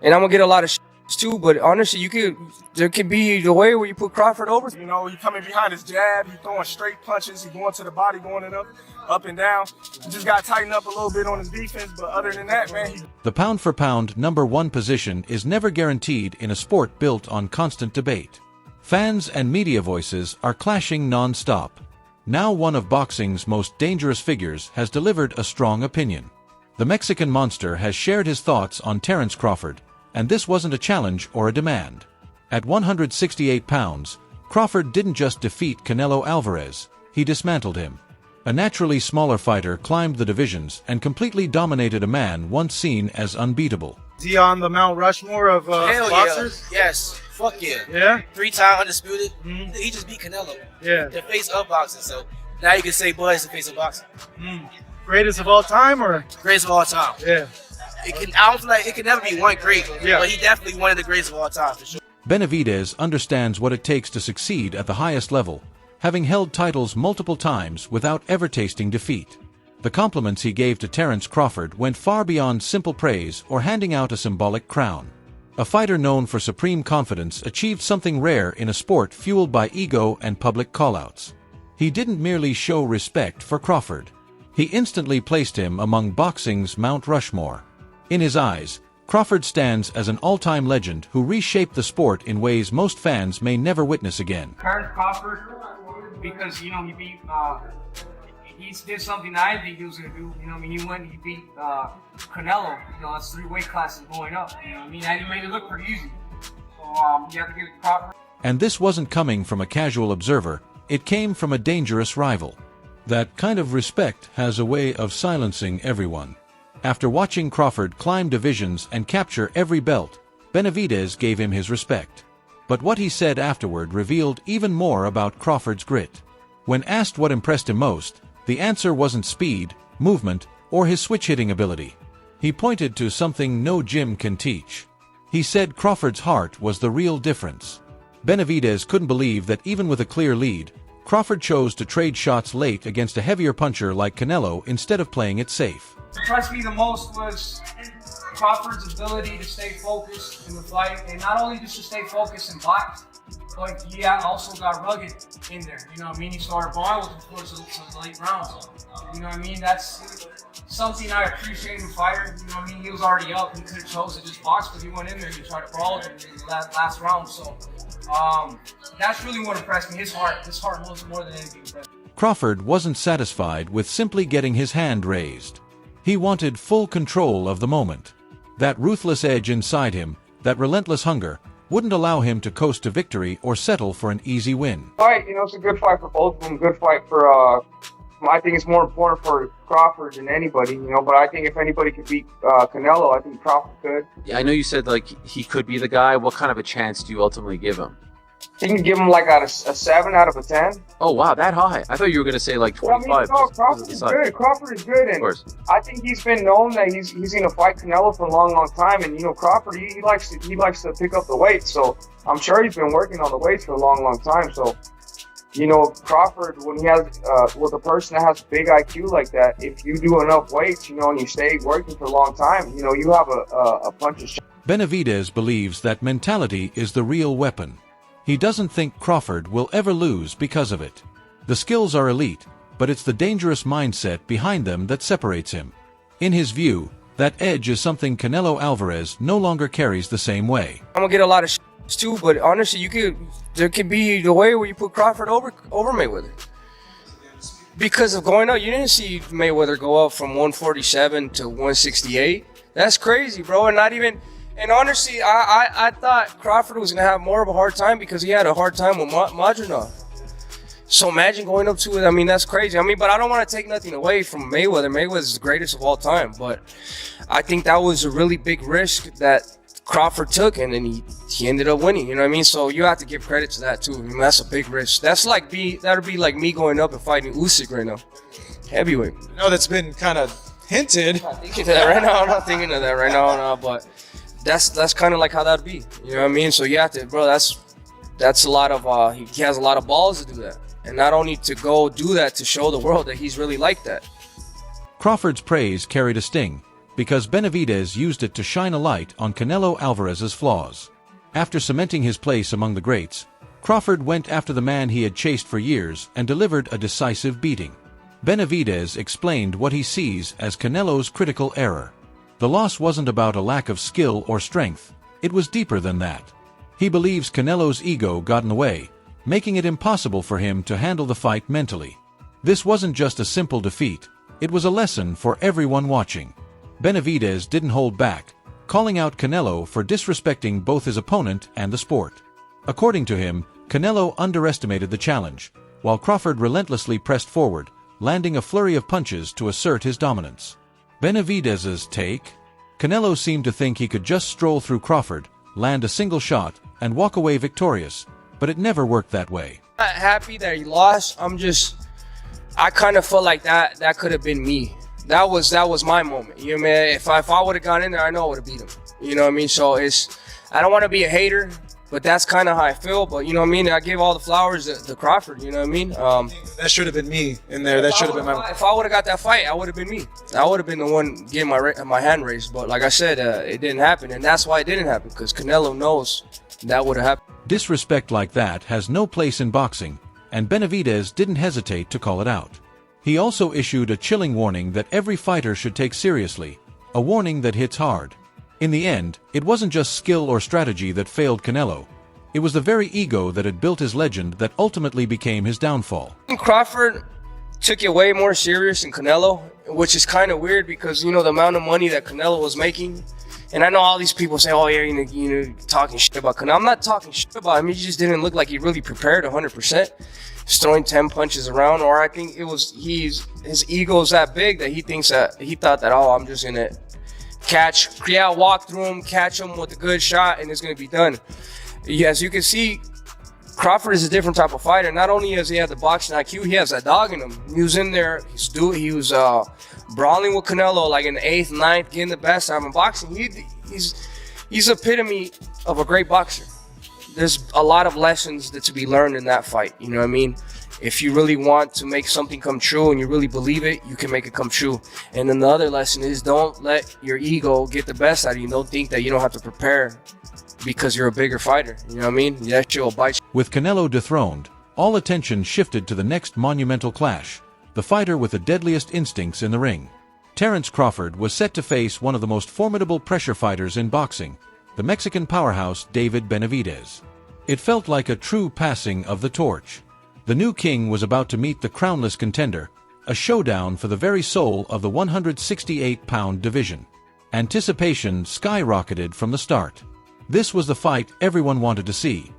and I'm gonna get a lot of too. But honestly, there could be the way where you put Crawford over. You know, he coming behind his jab, he throwing straight punches, he going to the body, going it up and down. He just got to tighten up a little bit on his defense, but other than that, man, The pound-for-pound #1 position is never guaranteed in a sport built on constant debate. Fans and media voices are clashing non-stop. Now one of boxing's most dangerous figures has delivered a strong opinion. The Mexican monster has shared his thoughts on Terence Crawford, and this wasn't a challenge or a demand. At 168 pounds, Crawford didn't just defeat Canelo Alvarez, he dismantled him. A naturally smaller fighter climbed the divisions and completely dominated a man once seen as unbeatable. Is he on the Mount Rushmore of boxers? Yeah. Yes. Fuck yeah. Yeah? 3-time undisputed. He just beat Canelo. Yeah. The face of boxing. So now you can say, boy, it's the face of boxing. Greatest of all time, or? Greatest of all time. Yeah. I don't feel like it can never be one great, Yeah. but he definitely one of the greatest of all time for sure. Benavidez understands what it takes to succeed at the highest level, having held titles multiple times without ever tasting defeat. The compliments he gave to Terence Crawford went far beyond simple praise or handing out a symbolic crown. A fighter known for supreme confidence achieved something rare in a sport fueled by ego and public callouts. He didn't merely show respect for Crawford. He instantly placed him among boxing's Mount Rushmore. In his eyes, Crawford stands as an all-time legend who reshaped the sport in ways most fans may never witness again. Terence Crawford, because he beat he did something that I didn't think he was gonna do. He beat Canelo. That's 3 weight classes going up. And he made it look pretty easy. So you have to give it to Crawford. And this wasn't coming from a casual observer, it came from a dangerous rival. That kind of respect has a way of silencing everyone. After watching Crawford climb divisions and capture every belt, Benavidez gave him his respect. But what he said afterward revealed even more about Crawford's grit. When asked what impressed him most, the answer wasn't speed, movement, or his switch-hitting ability. He pointed to something no gym can teach. He said Crawford's heart was the real difference. Benavidez couldn't believe that even with a clear lead, Crawford chose to trade shots late against a heavier puncher like Canelo instead of playing it safe. What impressed me the most was Crawford's ability to stay focused in the fight, and not only just to stay focused and box, but he also got rugged in there. He started balling with him towards the late rounds. That's something I appreciate in a fighter. He was already up. He could have chosen to just box, but he went in there and he tried to brawl with him in the last round. So that's really what impressed me. His heart was more than anything impressed me. Crawford wasn't satisfied with simply getting his hand raised. He wanted full control of the moment. That ruthless edge inside him, that relentless hunger, wouldn't allow him to coast to victory or settle for an easy win. Fight, it's a good fight for both of them. Good fight for. I think it's more important for Crawford than anybody, But I think if anybody could beat Canelo, I think Crawford could. Yeah, I know you said he could be the guy. What kind of a chance do you ultimately give him? You can give him a 7 out of a 10. Oh wow, that high! I thought you were going to say 25. Crawford is good. Crawford is good, and I think he's been known that he's going to fight Canelo for a long, long time. And Crawford, he likes to pick up the weight. So I'm sure he's been working on the weights for a long, long time. So Crawford, when he has with a person that has a big IQ like that, if you do enough weights, and you stay working for a long time, you have a bunch of. Benavidez believes that mentality is the real weapon. He doesn't think Crawford will ever lose because of it. The skills are elite, but it's the dangerous mindset behind them that separates him. In his view, that edge is something Canelo Alvarez no longer carries the same way. I'm gonna get a lot of too, but honestly, there could be the way where you put Crawford over Mayweather. Because of going up, you didn't see Mayweather go up from 147 to 168. That's crazy, bro, And honestly, I thought Crawford was going to have more of a hard time because he had a hard time with Madronov. So imagine going up to it. That's crazy. But I don't want to take nothing away from Mayweather. Mayweather's the greatest of all time. But I think that was a really big risk that Crawford took, and then he ended up winning. So you have to give credit to that too. That's a big risk. That'd be like me going up and fighting Usyk right now, heavyweight. That's been kind of hinted. I'm not thinking of that right now. I'm not thinking of that right now, no, but. That's kind of like how that'd be, So you have to, bro. That's a lot of. He has a lot of balls to do that, and not only to go do that to show the world that he's really like that. Crawford's praise carried a sting, because Benavidez used it to shine a light on Canelo Alvarez's flaws. After cementing his place among the greats, Crawford went after the man he had chased for years and delivered a decisive beating. Benavidez explained what he sees as Canelo's critical error. The loss wasn't about a lack of skill or strength, it was deeper than that. He believes Canelo's ego got in the way, making it impossible for him to handle the fight mentally. This wasn't just a simple defeat, it was a lesson for everyone watching. Benavidez didn't hold back, calling out Canelo for disrespecting both his opponent and the sport. According to him, Canelo underestimated the challenge, while Crawford relentlessly pressed forward, landing a flurry of punches to assert his dominance. Benavidez's take? Canelo seemed to think he could just stroll through Crawford, land a single shot, and walk away victorious, but it never worked that way. I'm not happy that he lost. I kind of felt like that could have been me. That was my moment. You know what I mean? If I would have gone in there, I know I would have beat him. You know what I mean? So I don't want to be a hater, but that's kind of how I feel. But you know what I mean? I give all the flowers to Crawford. You know what I mean? That should have been me in there. That should have been my. If I would have got that fight, I would have been me. I would have been the one getting my hand raised. But like I said, it didn't happen, and that's why it didn't happen, because Canelo knows that would have happened. Disrespect like that has no place in boxing, and Benavidez didn't hesitate to call it out. He also issued a chilling warning that every fighter should take seriously, a warning that hits hard. In the end, it wasn't just skill or strategy that failed Canelo. It was the very ego that had built his legend that ultimately became his downfall. Crawford took it way more serious than Canelo, which is kind of weird because, you know, the amount of money that Canelo was making. And I know all these people say, oh, yeah, you know, talking shit about Canelo. I'm not talking shit about him. He just didn't look like he really prepared 100%. Just throwing 10 punches around, or I think it was his ego's that big that he thought that, oh, I'm just gonna walk through him, catch him with a good shot, and it's gonna be done. As you can see, Crawford is a different type of fighter. Not only does he have the boxing IQ, he has that dog in him. He was in there, he was brawling with Canelo like in the 8th, 9th, getting the best out of him. Boxing, he's epitome of a great boxer. There's a lot of lessons that to be learned in that fight. You know what I mean? If you really want to make something come true and you really believe it, you can make it come true. And then the other lesson is, don't let your ego get the best out of you. Don't think that you don't have to prepare because you're a bigger fighter. You know what I mean? That shit will bite you. With Canelo dethroned, all attention shifted to the next monumental clash, the fighter with the deadliest instincts in the ring. Terence Crawford was set to face one of the most formidable pressure fighters in boxing, the Mexican powerhouse David Benavidez. It felt like a true passing of the torch. The new king was about to meet the crownless contender, a showdown for the very soul of the 168-pound division. Anticipation skyrocketed from the start. This was the fight everyone wanted to see.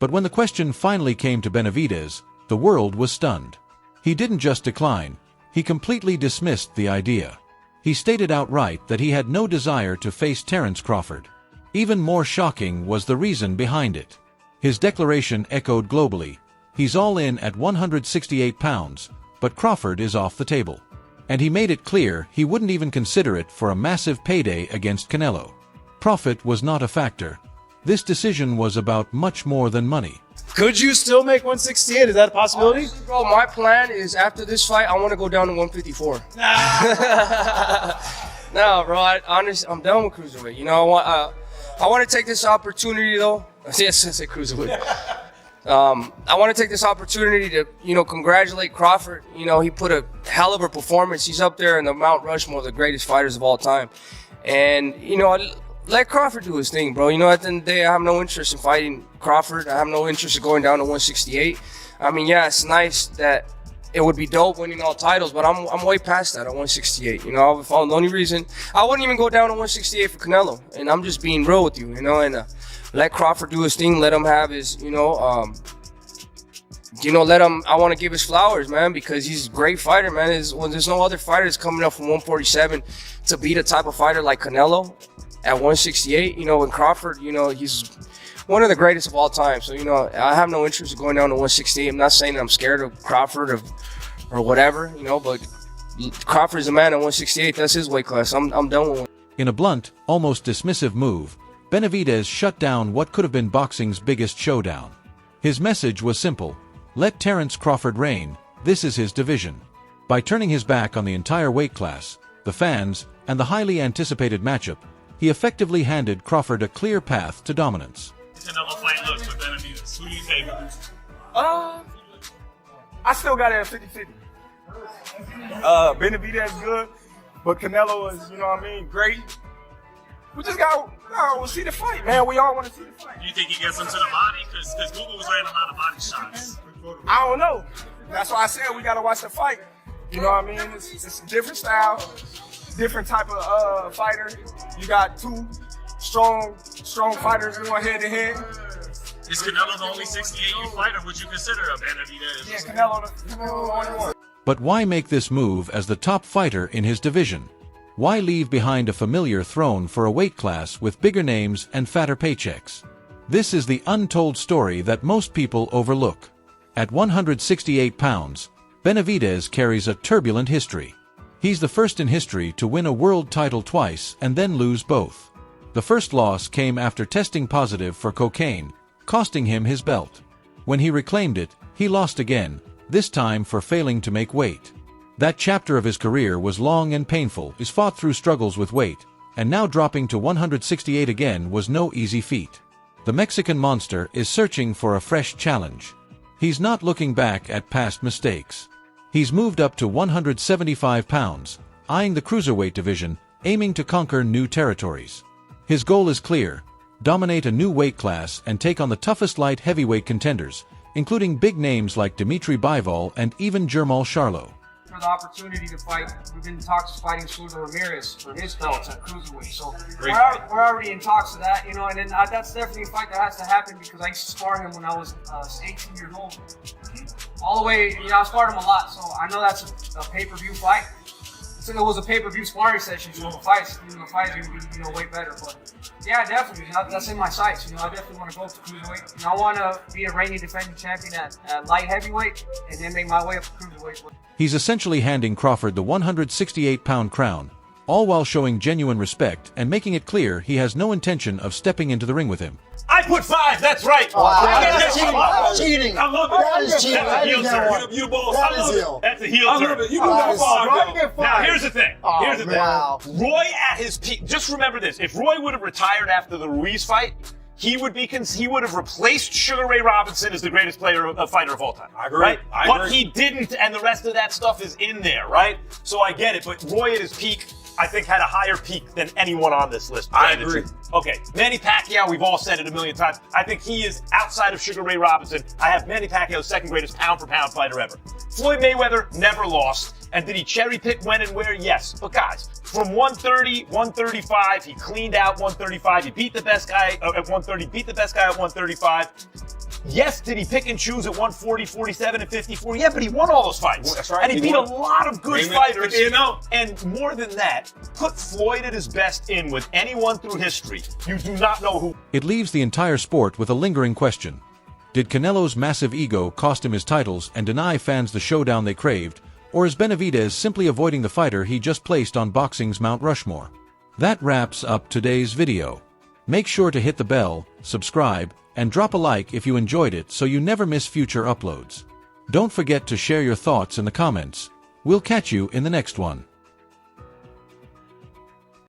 But when the question finally came to Benavidez, the world was stunned. He didn't just decline, he completely dismissed the idea. He stated outright that he had no desire to face Terence Crawford. Even more shocking was the reason behind it. His declaration echoed globally. He's all in at 168 pounds, but Crawford is off the table. And he made it clear he wouldn't even consider it for a massive payday against Canelo. Profit was not a factor. This decision was about much more than money. Could you still make 168? Is that a possibility? Honestly, bro, my plan is after this fight, I want to go down to 154. No, bro, I'm done with cruiserweight. You know, I want to take this opportunity, though. Yes, I say cruiserweight. I want to take this opportunity to, you know, congratulate Crawford. You know, he put a hell of a performance. He's up there in the Mount Rushmore of the greatest fighters of all time. And, you know, let Crawford do his thing, bro. You know, at the end of the day, I have no interest in fighting Crawford. I have no interest in going down to 168. I mean, yeah, it's nice that it would be dope winning all titles, but I'm way past that at 168. You know, the only reason I wouldn't even go down to 168 for Canelo, and I'm just being real with you, you know, and let Crawford do his thing. Let him have his, let him. I want to give his flowers, man, because he's a great fighter, man. There's no other fighter that's coming up from 147 to beat a type of fighter like Canelo at 168. You know, and Crawford, you know, he's one of the greatest of all time. So, you know, I have no interest in going down to 168. I'm not saying that I'm scared of Crawford or whatever, you know, but Crawford's a man at 168. That's his weight class. I'm done with it. In a blunt, almost dismissive move, Benavidez shut down what could have been boxing's biggest showdown. His message was simple: let Terence Crawford reign, this is his division. By turning his back on the entire weight class, the fans, and the highly anticipated matchup, he effectively handed Crawford a clear path to dominance. Canelo fight looks with Benavidez. Who do you favor? I still got it at 50-50. Benavidez good, but Canelo is, you know what I mean, great. We just we'll see the fight, man. We all want to see the fight. Do you think he gets him to the body? Because Google was laying a lot of body shots. I don't know. That's why I said we got to watch the fight. You know what I mean? It's a different style, different type of fighter. You got two strong fighters going head to head. Is Canelo the only 68 fighter? Would you consider a Benavidez? Yeah, Canelo the only one. But why make this move as the top fighter in his division? Why leave behind a familiar throne for a weight class with bigger names and fatter paychecks? This is the untold story that most people overlook. At 168 pounds, Benavidez carries a turbulent history. He's the first in history to win a world title twice and then lose both. The first loss came after testing positive for cocaine, costing him his belt. When he reclaimed it, he lost again, this time for failing to make weight. That chapter of his career was long and painful. He's fought through struggles with weight, and now dropping to 168 again was no easy feat. The Mexican monster is searching for a fresh challenge. He's not looking back at past mistakes. He's moved up to 175 pounds, eyeing the cruiserweight division, aiming to conquer new territories. His goal is clear: dominate a new weight class and take on the toughest light heavyweight contenders, including big names like Dimitri Bivol and even Jermall Charlo. For the opportunity to fight, we've been in talks of fighting Sugar Ramirez for his belts at cruiserweight. So we're already in talks of that, you know, and then that's definitely a fight that has to happen because I used to spar him when I was 18 years old. All the way, you know, I sparred him a lot, so I know that's a pay-per-view fight. So it was a pay-per-view sparring session, so the fights would be, you know, way better. But yeah, definitely, that's in my sights. You know, I definitely want to go to cruiserweight. And I want to be a reigning defending champion at light heavyweight, and then make my way up to cruiserweight. He's essentially handing Crawford the 168-pound crown, all while showing genuine respect and making it clear he has no intention of stepping into the ring with him. I put 5, that's right. That's cheating. I love it. That is cheating. That's a heel turn. You both. I love it. That's a heel turn. You got 5. Now here's the thing. Here's the thing. Roy at his peak. Just remember this. If Roy would have retired after the Ruiz fight, he would have replaced Sugar Ray Robinson as the greatest fighter of all time. I agree. Right? I But agree. he didn't, and the rest of that stuff is in there, right? So I get it. But Roy at his peak, I think, had a higher peak than anyone on this list. I agree. Okay, Manny Pacquiao, we've all said it a million times. I think he is, outside of Sugar Ray Robinson, I have Manny Pacquiao's second greatest pound-for-pound fighter ever. Floyd Mayweather never lost. And did he cherry pick when and where? Yes. But guys, from 130, 135, he cleaned out 135. He beat the best guy at 130, beat the best guy at 135. Yes, did he pick and choose at 140, 47, and 54? Yeah, but he won all those fights. That's right. And he beat a lot of good fighters. You know. And more than that, put Floyd at his best in with anyone through history. You do not know who. It leaves the entire sport with a lingering question. Did Canelo's massive ego cost him his titles and deny fans the showdown they craved, or is Benavidez simply avoiding the fighter he just placed on boxing's Mount Rushmore? That wraps up today's video. Make sure to hit the bell, subscribe, and drop a like if you enjoyed it so you never miss future uploads. Don't forget to share your thoughts in the comments. We'll catch you in the next one.